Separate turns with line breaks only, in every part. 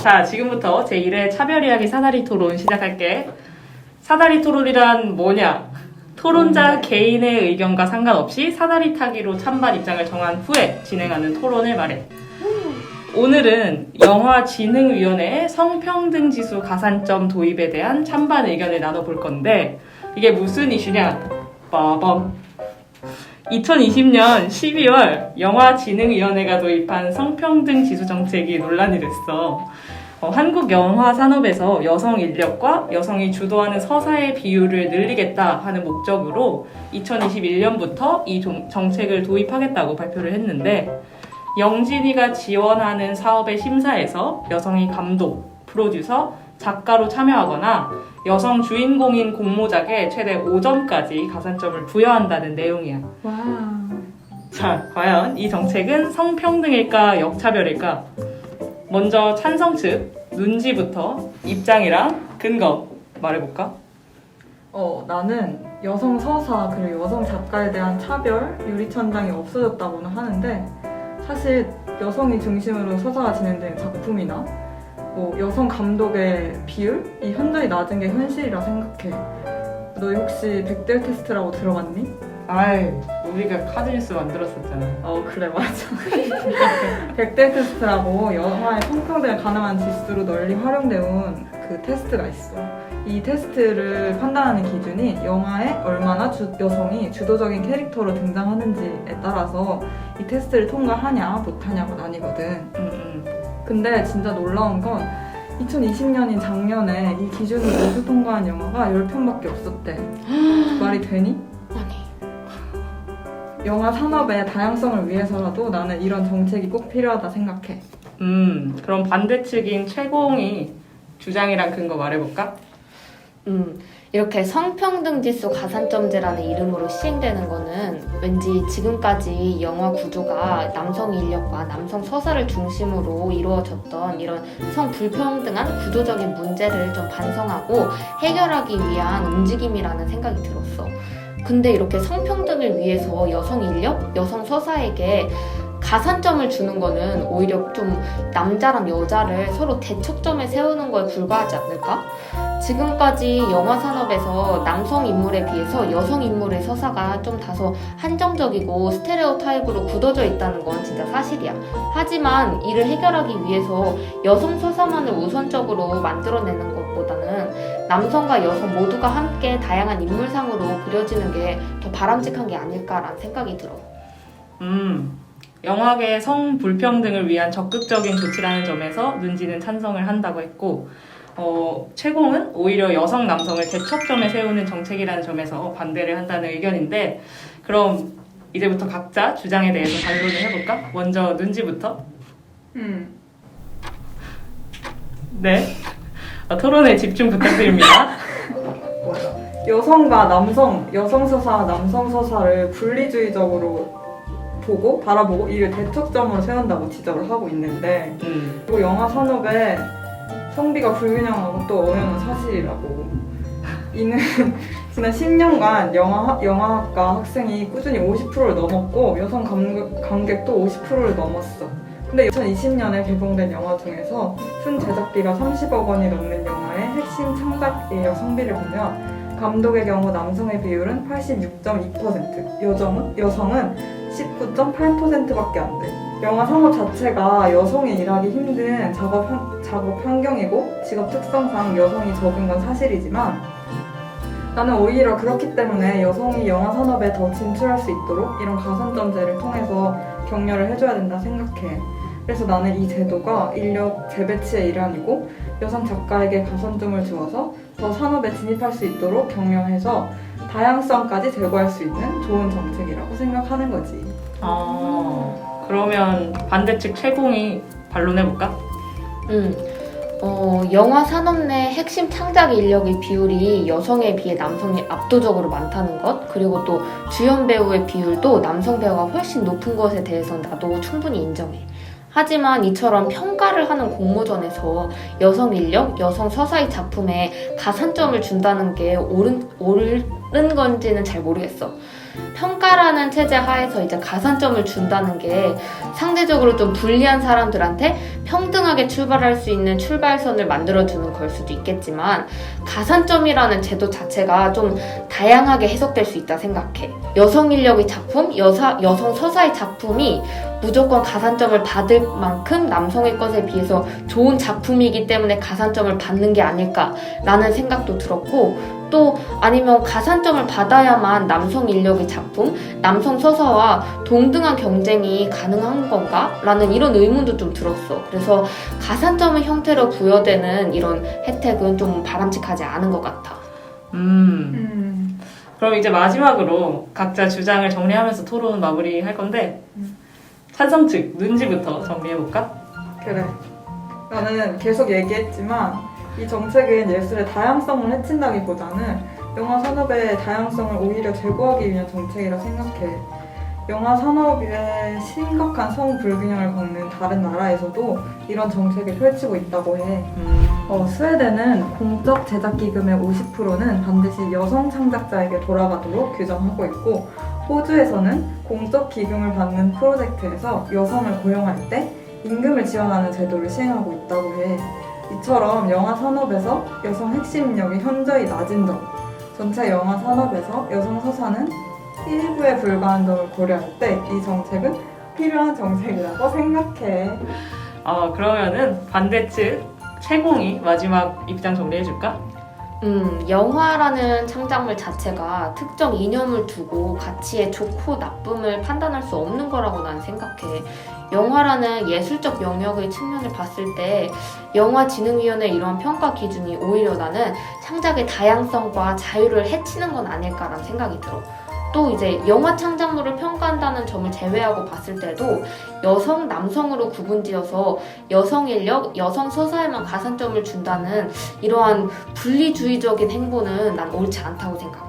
자, 지금부터 제1회 차별 이야기 사다리 토론 시작할게. 사다리 토론이란 뭐냐? 토론자 개인의 의견과 상관없이 사다리 타기로 찬반 입장을 정한 후에 진행하는 토론을 말해. 오늘은 영화진흥위원회의 성평등 지수 가산점 도입에 대한 찬반 의견을 나눠볼 건데, 이게 무슨 이슈냐? 빠밤. 2020년 12월 영화진흥위원회가 도입한 성평등 지수 정책이 논란이 됐어. 한국 영화 산업에서 여성 인력과 여성이 주도하는 서사의 비율을 늘리겠다 하는 목적으로 2021년부터 이 정책을 도입하겠다고 발표를 했는데, 영진이가 지원하는 사업의 심사에서 여성이 감독, 프로듀서, 작가로 참여하거나 여성 주인공인 공모작에 최대 5점까지 가산점을 부여한다는 내용이야.
와.
자, 과연 이 정책은 성평등일까 역차별일까? 먼저 찬성 측 눈지부터 입장이랑 근거 말해볼까?
나는 여성 서사 그리고 여성 작가에 대한 차별, 유리천장이 없어졌다고는 하는데, 사실 여성이 중심으로 서사가 진행된 작품이나 여성 감독의 비율이 현저히 낮은 게 현실이라 생각해. 너 혹시 백델 테스트라고 들어봤니?
아이, 우리가 카드뉴스 만들었었잖아.
그래, 맞아. 백델 테스트라고 영화의 성평등을 가늠한 지수로 널리 활용되어 그 테스트가 있어. 이 테스트를 판단하는 기준이 영화에 얼마나 여성이 주도적인 캐릭터로 등장하는지에 따라서 이 테스트를 통과하냐 못하냐가 나뉘거든. 근데 진짜 놀라운 건 2020년인 작년에 이 기준을 모두 통과한 영화가 10편밖에 없었대. 말이 되니?
아니.
영화 산업의 다양성을 위해서라도 나는 이런 정책이 꼭 필요하다 생각해.
그럼 반대측인 최공이 주장이랑 근거 말해볼까?
이렇게 성평등 지수 가산점제라는 이름으로 시행되는 거는 왠지 지금까지 영화 구조가 남성 인력과 남성 서사를 중심으로 이루어졌던 이런 성불평등한 구조적인 문제를 좀 반성하고 해결하기 위한 움직임이라는 생각이 들었어. 근데 이렇게 성평등을 위해서 여성 인력, 여성 서사에게 가산점을 주는 거는 오히려 좀 남자랑 여자를 서로 대척점에 세우는 거에 불과하지 않을까? 지금까지 영화 산업에서 남성 인물에 비해서 여성 인물의 서사가 좀 다소 한정적이고 스테레오타입으로 굳어져 있다는 건 진짜 사실이야. 하지만 이를 해결하기 위해서 여성 서사만을 우선적으로 만들어내는 것보다는 남성과 여성 모두가 함께 다양한 인물상으로 그려지는 게 더 바람직한 게 아닐까라는 생각이 들어.
영화계 성불평등을 위한 적극적인 조치라는 점에서 눈지는 찬성을 한다고 했고, 최공은 오히려 여성, 남성을 대척점에 세우는 정책이라는 점에서 반대를 한다는 의견인데, 그럼 이제부터 각자 주장에 대해서 반론을 해볼까? 먼저 눈지부터.
네.
토론에 집중 부탁드립니다.
여성과 남성, 여성 서사와 남성 서사를 분리주의적으로 바라보고 이를 대척점으로 세운다고 지적을 하고 있는데, 그리고 영화 산업에 성비가 불균형하고 또 어려운 사실이라고. 이는 지난 10년간 영화학과 학생이 꾸준히 50%를 넘었고 여성 관객도 50%를 넘었어. 근데 2020년에 개봉된 영화 중에서 순 제작비가 30억 원이 넘는 영화의 핵심 창작 인력 성비를 보면 감독의 경우 남성의 비율은 86.2%, 여성은 19.8%밖에 안 돼. 영화 산업 자체가 여성이 일하기 힘든 작업 환경이고 직업 특성상 여성이 적은 건 사실이지만, 나는 오히려 그렇기 때문에 여성이 영화 산업에 더 진출할 수 있도록 이런 가산점제를 통해서 격려를 해줘야 된다 생각해. 그래서 나는 이 제도가 인력 재배치의 일환이고 여성 작가에게 가산점을 주어서 더 산업에 진입할 수 있도록 격려해서 다양성까지 제고할 수 있는 좋은 정책이라고 생각하는 거지.
그러면 반대측 최공이 반론해볼까?
영화 산업 내 핵심 창작 인력의 비율이 여성에 비해 남성이 압도적으로 많다는 것, 그리고 또 주연 배우의 비율도 남성 배우가 훨씬 높은 것에 대해서는 나도 충분히 인정해. 하지만 이처럼 평가를 하는 공모전에서 여성 인력, 여성 서사의 작품에 가산점을 준다는 게 옳은 건지는 잘 모르겠어. 평가라는 체제 하에서 이제 가산점을 준다는 게 상대적으로 좀 불리한 사람들한테 평등하게 출발할 수 있는 출발선을 만들어주는 걸 수도 있겠지만 가산점이라는 제도 자체가 좀 다양하게 해석될 수 있다 생각해. 여성 인력의 작품, 여성 서사의 작품이 무조건 가산점을 받을 만큼 남성의 것에 비해서 좋은 작품이기 때문에 가산점을 받는 게 아닐까라는 생각도 들었고 또 아니면 가산점을 받아야만 남성 인력의 작품, 남성 서사와 동등한 경쟁이 가능한 건가? 라는 이런 의문도 좀 들었어. 그래서 가산점의 형태로 부여되는 이런 혜택은 좀 바람직하지 않은 것 같아.
그럼 이제 마지막으로 각자 주장을 정리하면서 토론 마무리할 건데 찬성 측 눈지부터 정리해볼까?
그래. 나는 계속 얘기했지만 이 정책은 예술의 다양성을 해친다기보다는 영화 산업의 다양성을 오히려 제고하기 위한 정책이라 생각해. 영화 산업에 심각한 성불균형을 겪는 다른 나라에서도 이런 정책을 펼치고 있다고 해. 스웨덴은 공적 제작 기금의 50%는 반드시 여성 창작자에게 돌아가도록 규정하고 있고, 호주에서는 공적 기금을 받는 프로젝트에서 여성을 고용할 때 임금을 지원하는 제도를 시행하고 있다고 해. 이처럼 영화 산업에서 여성 핵심 인력이 현저히 낮은 점, 전체 영화 산업에서 여성 서사는 일부에 불과한 점을 고려할 때 이 정책은 필요한 정책이라고 생각해.
그러면은 반대측 채공이 마지막 입장 정리해줄까?
영화라는 창작물 자체가 특정 이념을 두고 가치의 좋고 나쁨을 판단할 수 없는 거라고 난 생각해. 영화라는 예술적 영역의 측면을 봤을 때 영화진흥위원회 이러한 평가 기준이 오히려 나는 창작의 다양성과 자유를 해치는 건 아닐까라는 생각이 들어. 또 이제 영화 창작물을 평가한다는 점을 제외하고 봤을 때도 여성, 남성으로 구분지어서 여성 인력, 여성 서사에만 가산점을 준다는 이러한 분리주의적인 행보는 난 옳지 않다고 생각해.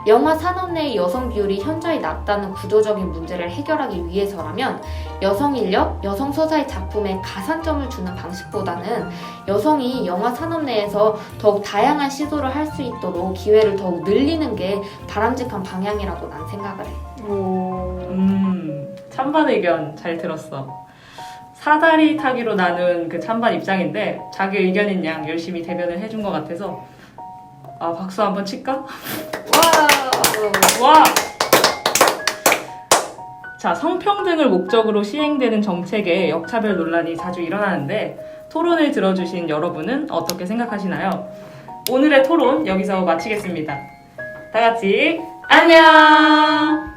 영화 산업 내의 여성 비율이 현저히 낮다는 구조적인 문제를 해결하기 위해서라면 여성 인력, 여성 서사의 작품에 가산점을 주는 방식보다는 여성이 영화 산업 내에서 더욱 다양한 시도를 할 수 있도록 기회를 더욱 늘리는 게 바람직한 방향이라고 난 생각을 해.
찬반 의견 잘 들었어. 사다리 타기로 나눈 그 찬반 입장인데 자기 의견인 양 열심히 대변을 해준 것 같아서 박수 한번 칠까? 와! 자, 성평등을 목적으로 시행되는 정책에 역차별 논란이 자주 일어나는데 토론을 들어주신 여러분은 어떻게 생각하시나요? 오늘의 토론 여기서 마치겠습니다. 다 같이 안녕!